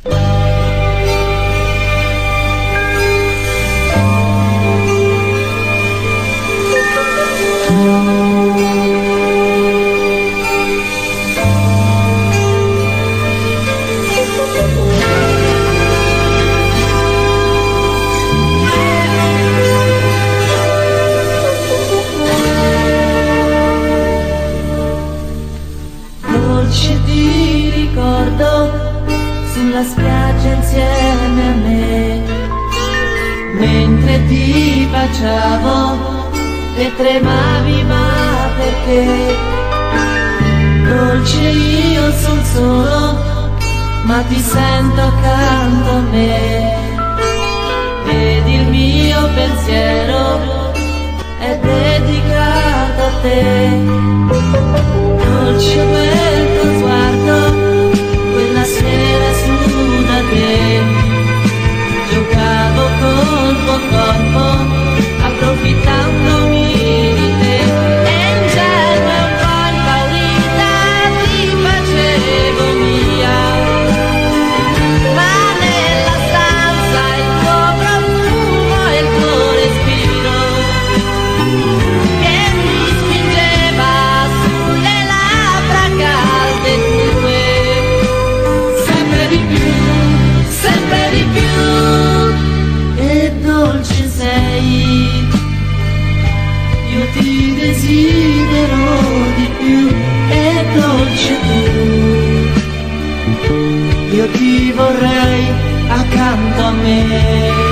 Dolce ti ricordo sulla spiaggia insieme a me, mentre ti baciavo e tremavi, ma perché? Dolce, io son solo, ma ti sento accanto a me, ed il mio pensiero è dedicato a te. Dolce quel tuo sguardo, quella sera su da te, giocavo col tuo corpo, approfittandomi di te, e ingenua e un po' impaurita ti facevo mia, ma nella stanza il tuo profumo e il tuo respiro che mi spingeva sulle labbra calde tue, sempre di più, e dolce sei, io ti desidero di più, e dolce tu, io ti vorrei accanto a me.